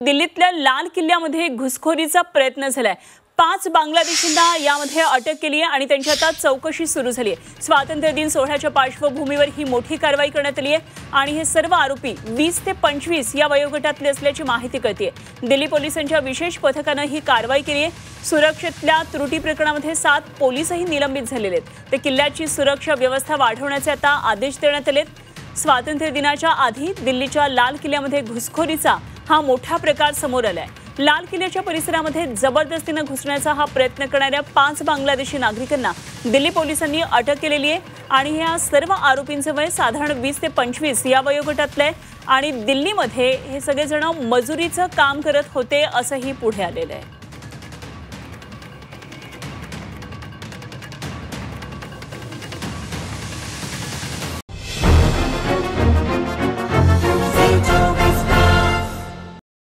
दिल्लीतल्या लाल किल्ल्यामध्ये घुसखोरीचा प्रयत्न झालाय। 5 बांगलादेशींना यामध्ये अटक केली आहे आणि त्यांची आता चौकशी सुरू झाली आहे। स्वातंत्र्य दिन सोहळ्याच्या पार्श्वभूमीवर ही मोठी कारवाई करण्यात आली आहे आणि हे सर्व आरोपी 20 ते 25 या वयोगटातले असल्याची माहिती कळते। दिल्ली पोलिसांच्या विशेष पथकाने ही कारवाई केली आहे। सुरक्षेतल्या त्रुटी प्रकरणामध्ये 7 पोलीसही निलंबित झालेले आहेत। ते किल्ल्याची सुरक्षा व्यवस्था वाढवण्याचे आता आदेश देण्यात आलेत। स्वातंत्र्य दिनाच्या आधी दिल्लीच्या लाल किल्ल्यामध्ये घुसखोरीचा हा मोठा प्रकार समोर आलाय। लाल किल्ल्याच्या परिसरामध्ये जबरदस्तीने घुसण्याचा हा प्रयत्न करणाऱ्या 5 बांगलादेशी नागरिकांना दिल्ली पोलिसांनी अटक केलेली आहे आणि या सर्व आरोपींचे वय साधारण 20 ते 25 या वयोगटातले आणि दिल्लीमध्ये हे सगळे जण मजुरीचं काम करत होते असंही पुढे आलेलं आहे।